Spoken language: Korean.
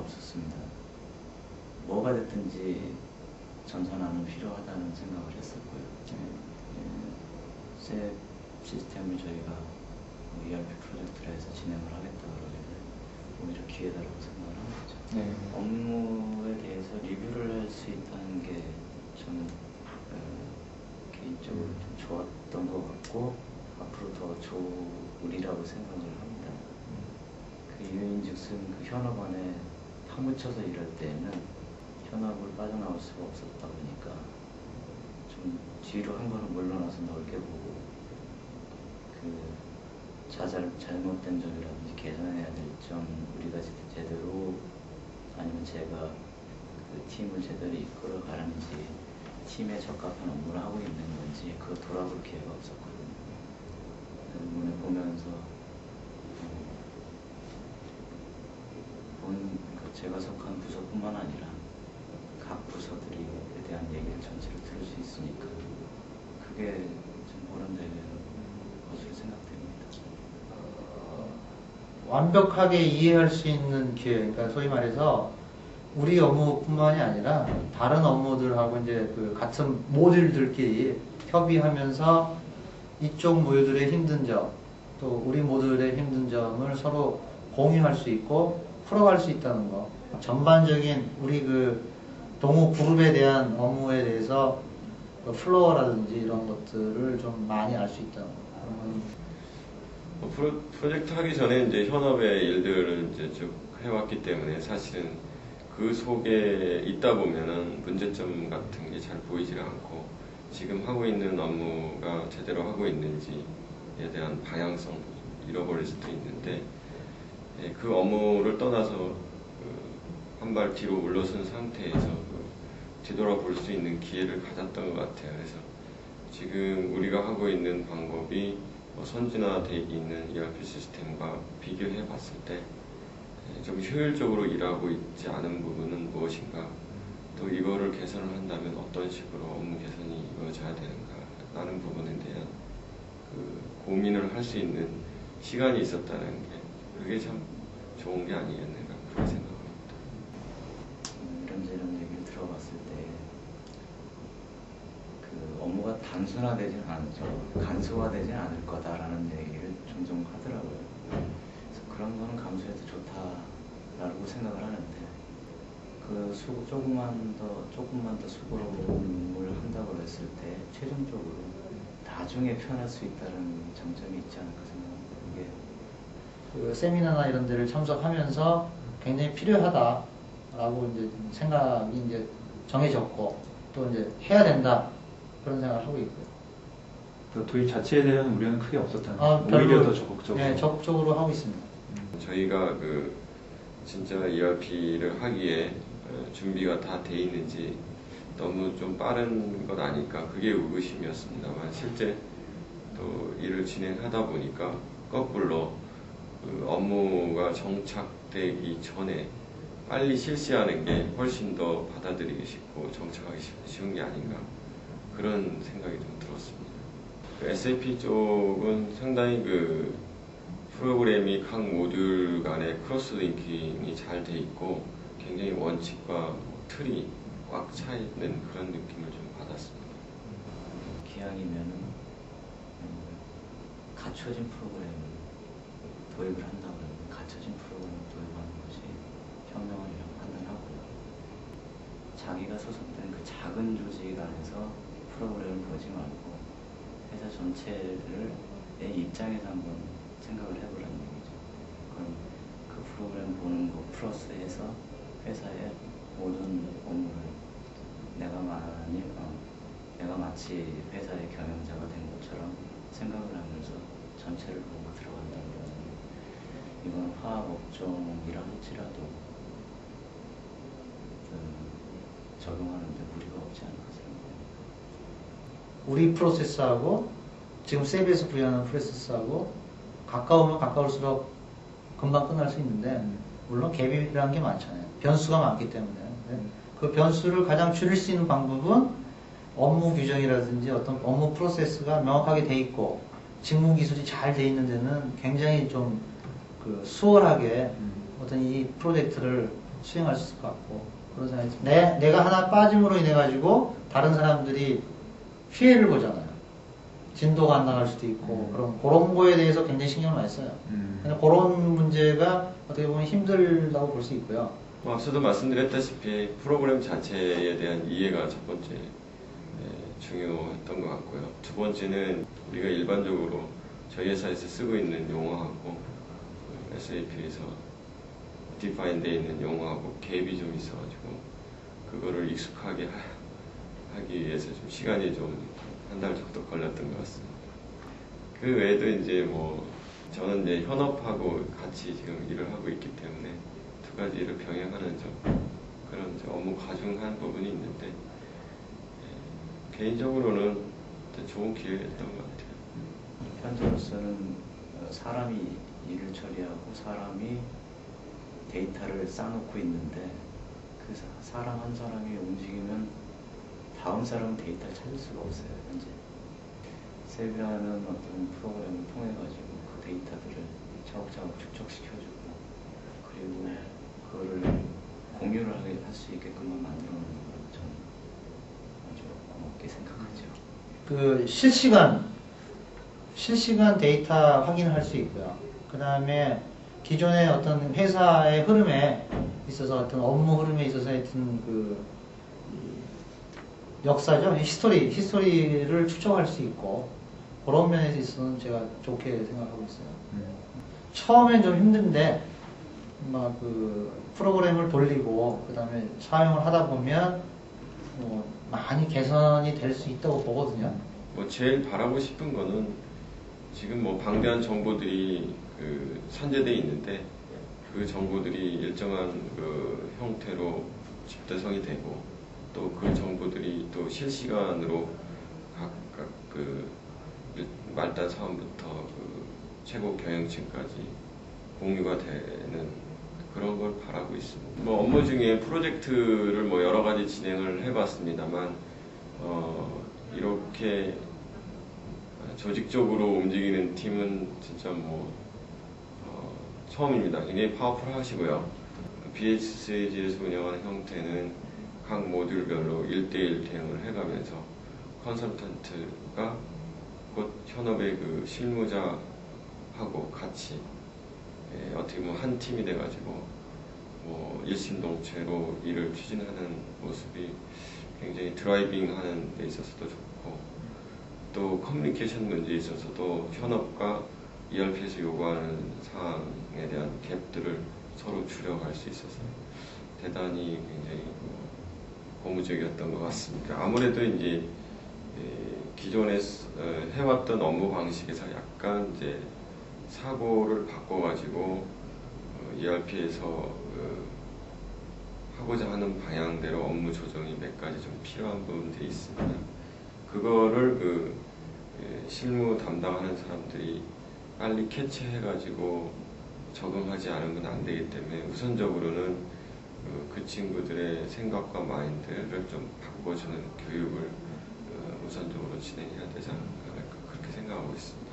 없었습니다. 뭐가 됐든지 전산화는 필요하다는 생각을 했었고요. 셋 시스템을 저희가 ERP 프로젝트를 해서 진행을 하겠다 그러길래 오히려 기회다라고 생각을 한 거죠. 네. 업무에 대해서 리뷰를 할 수 있다는 게 저는 개인적으로 좀 좋았던 것 같고 앞으로 더 좋으리라고 생각을 합니다. 그 이유인즉슨 그 현업 안에 파묻혀서 일할 때에는 현업을 빠져나올 수가 없었다 보니까 좀 뒤로 한 걸음 물러나서 넓게 보고 그 잘못된 점이라든지 개선해야 될 점 우리가 제대로 아니면 제가 그 팀을 제대로 이끌어 가는지 팀에 적합한 업무를 하고 있는 건지 그거 돌아볼 기회가 없었거든요. 이번에 보면서 제가 속한 부서뿐만 아니라 각 부서들에 대한 얘기를 전체를 들을 수 있으니까 그게 좀 보람되는 것으로 생각됩니다. 완벽하게 이해할 수 있는 기회, 그러니까 소위 말해서 우리 업무뿐만이 아니라 다른 업무들하고 이제 그 같은 모듈들끼리 협의하면서 이쪽 모듈들의 힘든 점, 또 우리 모듈의 힘든 점을 서로 공유할 수 있고 풀어갈 수 있다는 거. 전반적인 우리 그 동호 그룹에 대한 업무에 대해서 그 플로어라든지 이런 것들을 좀 많이 알 수 있다는 거. 프로젝트 하기 전에 이제 현업의 일들을 이제 쭉 해왔기 때문에 사실은 그 속에 있다 보면은 문제점 같은 게 잘 보이지가 않고 지금 하고 있는 업무가 제대로 하고 있는지에 대한 방향성 잃어버릴 수도 있는데 그 업무를 떠나서 한 발 뒤로 물러선 상태에서 뒤돌아볼 수 있는 기회를 가졌던 것 같아요. 그래서 지금 우리가 하고 있는 방법이 선진화되어 있는 ERP 시스템과 비교해 봤을 때 좀 효율적으로 일하고 있지 않은 부분은 무엇인가, 또 이거를 개선을 한다면 어떤 식으로 업무 개선이 이루어져야 되는가 라는 부분에 대한 그 고민을 할 수 있는 시간이 있었다는 게 그게 참 좋은 게 아니겠는가 그렇게 생각합니다. 이런저런 얘기를 들어봤을 때 그 업무가 단순화되진 않죠. 간소화되진 않을 거다라는 얘기를 종종 하더라고요. 그래서 그런 거는 감수해도 좋다라고 생각을 하는데 그 조금만 더 수고를 한다고 했을 때 최종적으로 나중에 편할 수 있다는 장점이 있지 않을까 생각합니다. 이게 그 세미나나 이런 데를 참석하면서 굉장히 필요하다라고 이제 생각이 이제 정해졌고 또 이제 해야 된다 그런 생각을 하고 있고요. 또 도입 자체에 대한 우려는 크게 없었다는 별로, 오히려 더 적극적으로. 네, 적극적으로 하고 있습니다. 저희가 그 진짜 ERP를 하기에 준비가 다 돼 있는지 너무 좀 빠른 것 아닐까 그게 의구심이었습니다만 실제 또 일을 진행하다 보니까 거꾸로 그 업무가 정착되기 전에 빨리 실시하는 게 훨씬 더 받아들이기 쉽고 정착하기 쉬운 게 아닌가 그런 생각이 좀 들었습니다. 그 SAP 쪽은 상당히 그 프로그램이 각 모듈 간의 크로스 링킹이 잘 돼 있고 굉장히 원칙과 틀이 꽉 차 있는 그런 느낌을 좀 받았습니다. 기왕이면은 갖춰진 프로그램을 도입을 한다고 하면 갖춰진 프로그램을 도입하는 것이 현명하리라고 판단하고요. 자기가 소속된 그 작은 조직 안에서 프로그램을 보지 말고 회사 전체를 내 입장에서 한번 생각을 해보라는 얘기죠. 그럼 그 프로그램 보는 거 플러스해서 회사의 모든 업무를 내가 마치 회사의 경영자가 된 것처럼 생각을 하면서 전체를 보고 들어간다면 이건 화학 업종이라 할지라도 적용하는데 무리가 없지 않을까 생각합니다. 우리 프로세스하고 지금 세비에서 부여하는 프로세스하고 가까우면 가까울수록 금방 끝날 수 있는데 물론 갭이라는 게 많잖아요. 변수가 많기 때문에 그 변수를 가장 줄일 수 있는 방법은 업무 규정이라든지 어떤 업무 프로세스가 명확하게 돼 있고 직무 기술이 잘 돼 있는 데는 굉장히 좀 그 수월하게 어떤 이 프로젝트를 수행할 수 있을 것 같고 그런 생각이 듭니다. 내가 하나 빠짐으로 인해 가지고 다른 사람들이 피해를 보잖아요. 진도가 안 나갈 수도 있고 그런 거에 대해서 굉장히 신경을 많이 써요. 근데 그런 문제가 어떻게 보면 힘들다고 볼 수 있고요. 뭐 앞서도 말씀드렸다시피 프로그램 자체에 대한 이해가 첫 번째 중요했던 것 같고요. 두 번째는 우리가 일반적으로 저희 회사에서 쓰고 있는 용어하고 SAP에서 디파인 되어 있는 용어하고 갭이 좀 있어가지고 그거를 익숙하게 하기 위해서 좀 시간이 좀 한 달 정도 걸렸던 것 같습니다. 그 외에도 이제 뭐 저는 이제 현업하고 같이 지금 일을 하고 있기 때문에 두 가지 일을 병행하는 좀 그런 좀 업무 과중한 부분이 있는데 개인적으로는 좋은 기회였던 것 같아요. 현재로서는 사람이 일을 처리하고 사람이 데이터를 쌓아놓고 있는데 그 사람 한 사람이 움직이면 다음 사람은 데이터를 찾을 수가 없어요. 현재 셀이라는 어떤 프로그램을 통해 가지고 그 데이터들을 차곡차곡 축적시켜주고 그리고 그거를 공유를 할 수 있게끔만 만들어 놓는 걸 저는 아주 고맙게 생각하죠. 그 실시간 데이터 확인을 할 수 있고요. 그 다음에 기존의 어떤 회사의 흐름에 있어서 어떤 업무 흐름에 있어서 하여튼 그 역사죠. 히스토리를 추적할 수 있고 그런 면에서 있어서는 제가 좋게 생각하고 있어요. 처음엔 좀 힘든데 막 그 프로그램을 돌리고 그 다음에 사용을 하다 보면 뭐 많이 개선이 될 수 있다고 보거든요. 뭐 제일 바라고 싶은 거는 지금 뭐 방대한 정보들이 그 산재되어 있는데 그 정보들이 일정한 그 형태로 집대성이 되고 또 그 정보들이 또 실시간으로 각각 그 말단 사원부터 그 최고 경영층까지 공유가 되는 그런 걸 바라고 있습니다. 뭐 업무 중에 프로젝트를 뭐 여러 가지 진행을 해봤습니다만 이렇게 조직적으로 움직이는 팀은 진짜 뭐 처음입니다. 굉장히 파워풀하시고요. BHCG에서 운영하는 형태는 각 모듈별로 1대1 대응을 해가면서 컨설턴트가 곧 현업의 그 실무자하고 같이 어떻게 보면 한 팀이 돼가지고 뭐 일심동체로 일을 추진하는 모습이 굉장히 드라이빙하는 데 있어서도 좋고 또 커뮤니케이션 문제에 있어서도 현업과 ERP에서 요구하는 사항에 대한 갭들을 서로 줄여갈 수 있어서 대단히 굉장히 고무적이었던 것 같습니다. 아무래도 이제 기존에 해왔던 업무 방식에서 약간 이제 사고를 바꿔가지고 ERP에서 하고자 하는 방향대로 업무 조정이 몇 가지 좀 필요한 부분들이 있습니다. 그거를 실무 담당하는 사람들이 빨리 캐치해가지고 적응하지 않으면 안 되기 때문에 우선적으로는 그 친구들의 생각과 마인드를 좀 바꿔주는 교육을 우선적으로 진행해야 되지 않을까 그렇게 생각하고 있습니다.